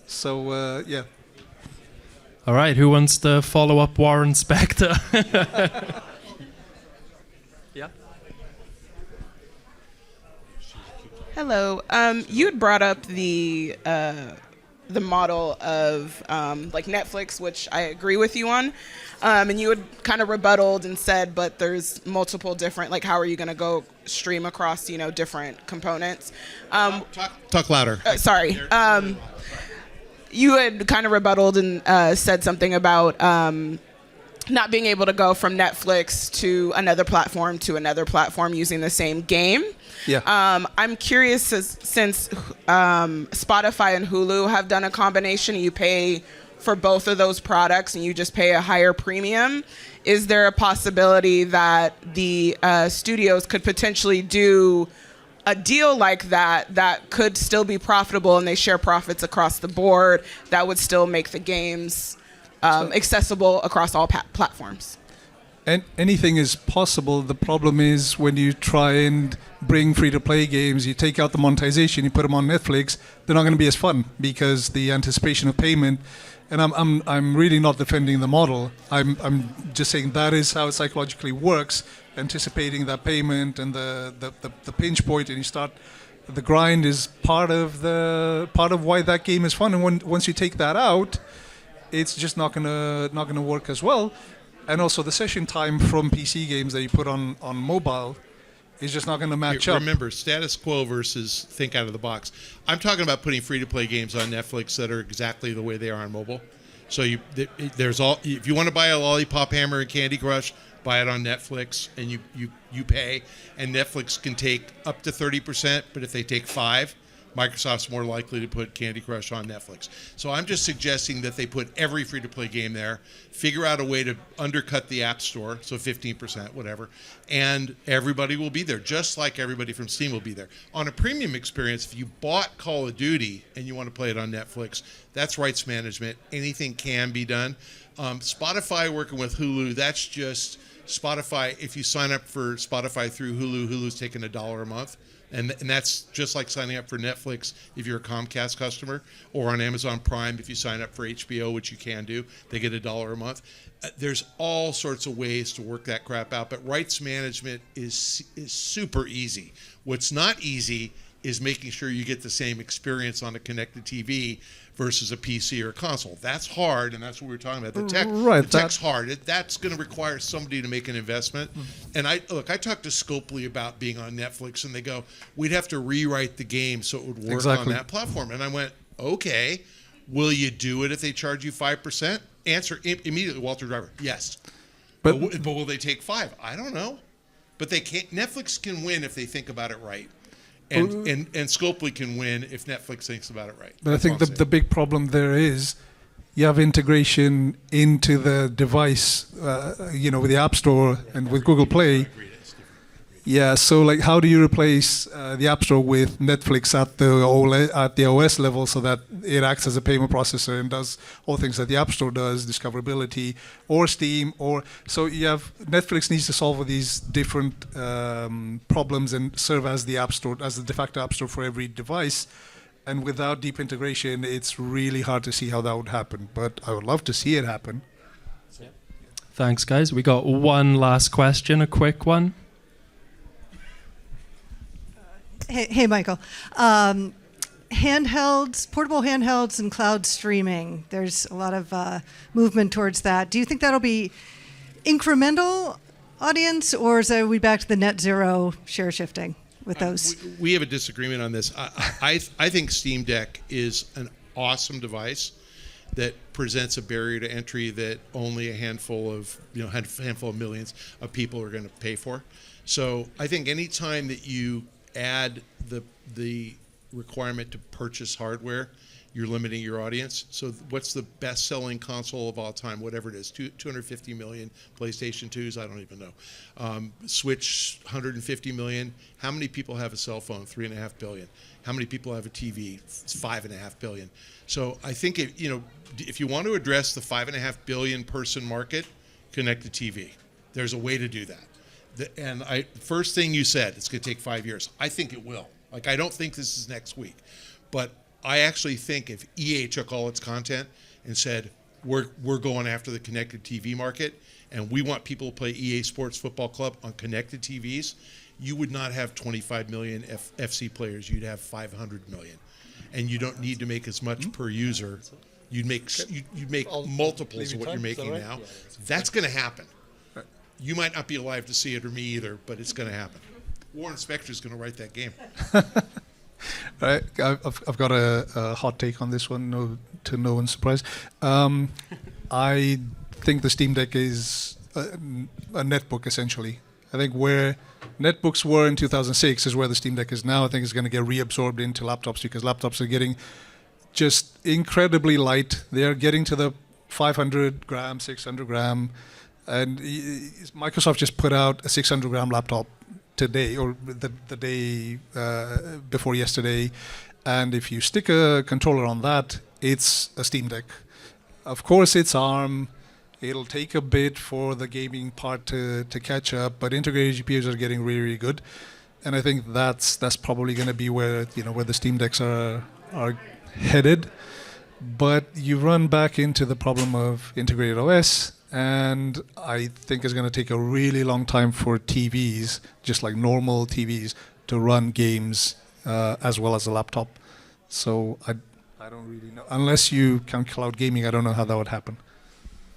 [SPEAKER 1] So yeah.
[SPEAKER 3] All right, who wants to follow up Warren Spector? Yeah.
[SPEAKER 6] Hello. You had brought up the model of like Netflix, which I agree with you on, and you had kind of rebutted and said, but there's multiple different, like, how are you going to go stream across, different components?
[SPEAKER 2] Talk louder.
[SPEAKER 6] Sorry. You had kind of rebutted and said something about not being able to go from Netflix to another platform using the same game.
[SPEAKER 1] Yeah.
[SPEAKER 6] I'm curious, since Spotify and Hulu have done a combination, you pay for both of those products and you just pay a higher premium. Is there a possibility that the studios could potentially do a deal like that could still be profitable and they share profits across the board, that would still make the games accessible across all platforms?
[SPEAKER 1] And anything is possible. The problem is when you try and bring free-to-play games, you take out the monetization, you put them on Netflix, they're not going to be as fun because the anticipation of payment. And I'm really not defending the model. I'm just saying that is how it psychologically works, anticipating that payment and the pinch point, and you start. The grind is part of why that game is fun. And once you take that out, it's just not gonna work as well. And also the session time from PC games that you put on mobile is just not going to match up.
[SPEAKER 2] Remember, status quo versus think out of the box. I'm talking about putting free-to-play games on Netflix that are exactly the way they are on mobile. So if you want to buy a Lollipop Hammer and Candy Crush, buy it on Netflix, and you pay. And Netflix can take up to 30%, but if they take 5%, Microsoft's more likely to put Candy Crush on Netflix. So I'm just suggesting that they put every free-to-play game there, figure out a way to undercut the App Store, so 15%, whatever, and everybody will be there, just like everybody from Steam will be there. On a premium experience, if you bought Call of Duty and you want to play it on Netflix, that's rights management. Anything can be done. Spotify working with Hulu, that's just Spotify. If you sign up for Spotify through Hulu, Hulu's taking $1 a month. And that's just like signing up for Netflix if you're a Comcast customer, or on Amazon Prime if you sign up for HBO, which you can do. They get $1 a month. There's all sorts of ways to work that crap out, but rights management is super easy. What's not easy is making sure you get the same experience on a connected TV versus a PC or a console. That's hard, and that's what we were talking about. The tech's hard. That's going to require somebody to make an investment. And I talked to Scopely about being on Netflix, and they go, we'd have to rewrite the game so it would work on that platform. And I went, okay, will you do it if they charge you 5%? Answer immediately, Walter Driver, yes. But will they take 5%? I don't know. But they can't. Netflix can win if they think about it right. And Scopely can win if Netflix thinks about it right.
[SPEAKER 1] But I think the big problem there is you have integration into the device, with the App Store and with Google Play. Yeah, so like how do you replace the App Store with Netflix at the OS level so that it acts as a payment processor and does all things that the App Store does, discoverability, or Steam, so you have Netflix needs to solve all these different problems and serve as the App Store, as the de facto App Store for every device. And without deep integration, it's really hard to see how that would happen. But I would love to see it happen.
[SPEAKER 3] Thanks, guys. We got one last question, a quick one.
[SPEAKER 7] Hey, Michael. Handhelds, portable handhelds and cloud streaming, there's a lot of movement towards that. Do you think that'll be incremental audience, or is we back to the net zero share shifting with those?
[SPEAKER 2] We have a disagreement on this. I think Steam Deck is an awesome device that presents a barrier to entry that only a handful of millions of people are going to pay for. So I think any time that you add the requirement to purchase hardware, you're limiting your audience. So what's the best-selling console of all time? Whatever it is, 250 million PlayStation 2s, I don't even know. Switch, 150 million. How many people have a cell phone? 3.5 billion. How many people have a TV? 5.5 billion. So I think if you want to address the 5.5 billion person market, connected TV. There's a way to do that. First thing you said, it's going to take 5 years. I think it will. I don't think this is next week, but I actually think if EA took all its content and said, we're going after the connected TV market, and we want people to play EA Sports Football Club on connected TVs, you would not have 25 million FC players. You'd have 500 million. And you don't need to make as much per user. You'd make multiples of what you're making now. That's going to happen. You might not be alive to see it, or me either, but it's going to happen. Warren Spector is going to write that game.
[SPEAKER 1] Right, I've got a hot take on this one, to no one's surprise. I think the Steam Deck is a netbook, essentially. I think where netbooks were in 2006 is where the Steam Deck is now. I think it's going to get reabsorbed into laptops because laptops are getting just incredibly light. They're getting to the 500 gram, 600 gram. And Microsoft just put out a 600 gram laptop today, or the day before yesterday, and if you stick a controller on that, it's a Steam Deck. Of course, it's ARM. It'll take a bit for the gaming part to catch up, but integrated GPUs are getting really, really good, and I think that's probably going to be where the Steam Decks are headed. But you run back into the problem of integrated OS. And I think it's going to take a really long time for TVs, just like normal TVs, to run games as well as a laptop. So I don't really know. Unless you count cloud gaming, I don't know how that would happen.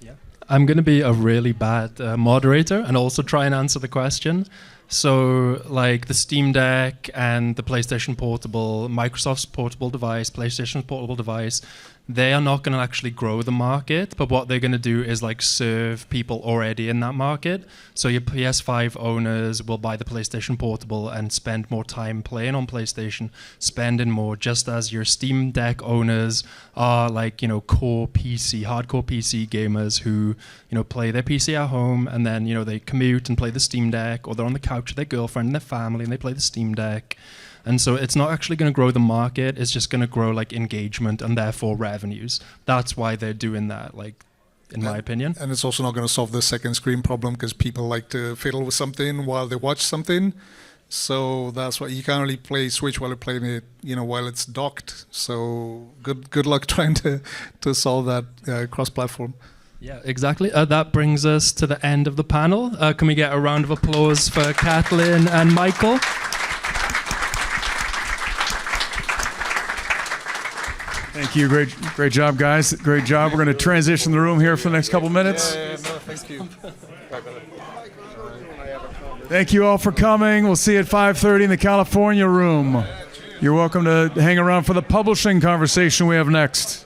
[SPEAKER 3] Yeah, I'm going to be a really bad moderator and also try and answer the question. So the Steam Deck and the PlayStation Portable, Microsoft's portable device, PlayStation's portable device, they are not going to actually grow the market, but what they're going to do is serve people already in that market. So your PS5 owners will buy the PlayStation Portable and spend more time playing on PlayStation, spending more, just as your Steam Deck owners are core PC, hardcore PC gamers who, play their PC at home and then, they commute and play the Steam Deck, or they're on the couch with their girlfriend and their family and they play the Steam Deck. And so it's not actually going to grow the market, it's just going to grow engagement and therefore revenues. That's why they're doing that, in my opinion.
[SPEAKER 1] And it's also not going to solve the second screen problem because people like to fiddle with something while they watch something. So that's why you can't really play Switch while you're playing it, while it's docked. So good luck trying to solve that cross-platform.
[SPEAKER 3] Yeah, exactly. That brings us to the end of the panel. Can we get a round of applause for Kathleen and Michael?
[SPEAKER 8] Thank you. Great job, guys. Great job. We're going to transition the room here for the next couple minutes.
[SPEAKER 1] Thank you.
[SPEAKER 8] Thank you all for coming. We'll see you at 5:30 in the California room. You're welcome to hang around for the publishing conversation we have next.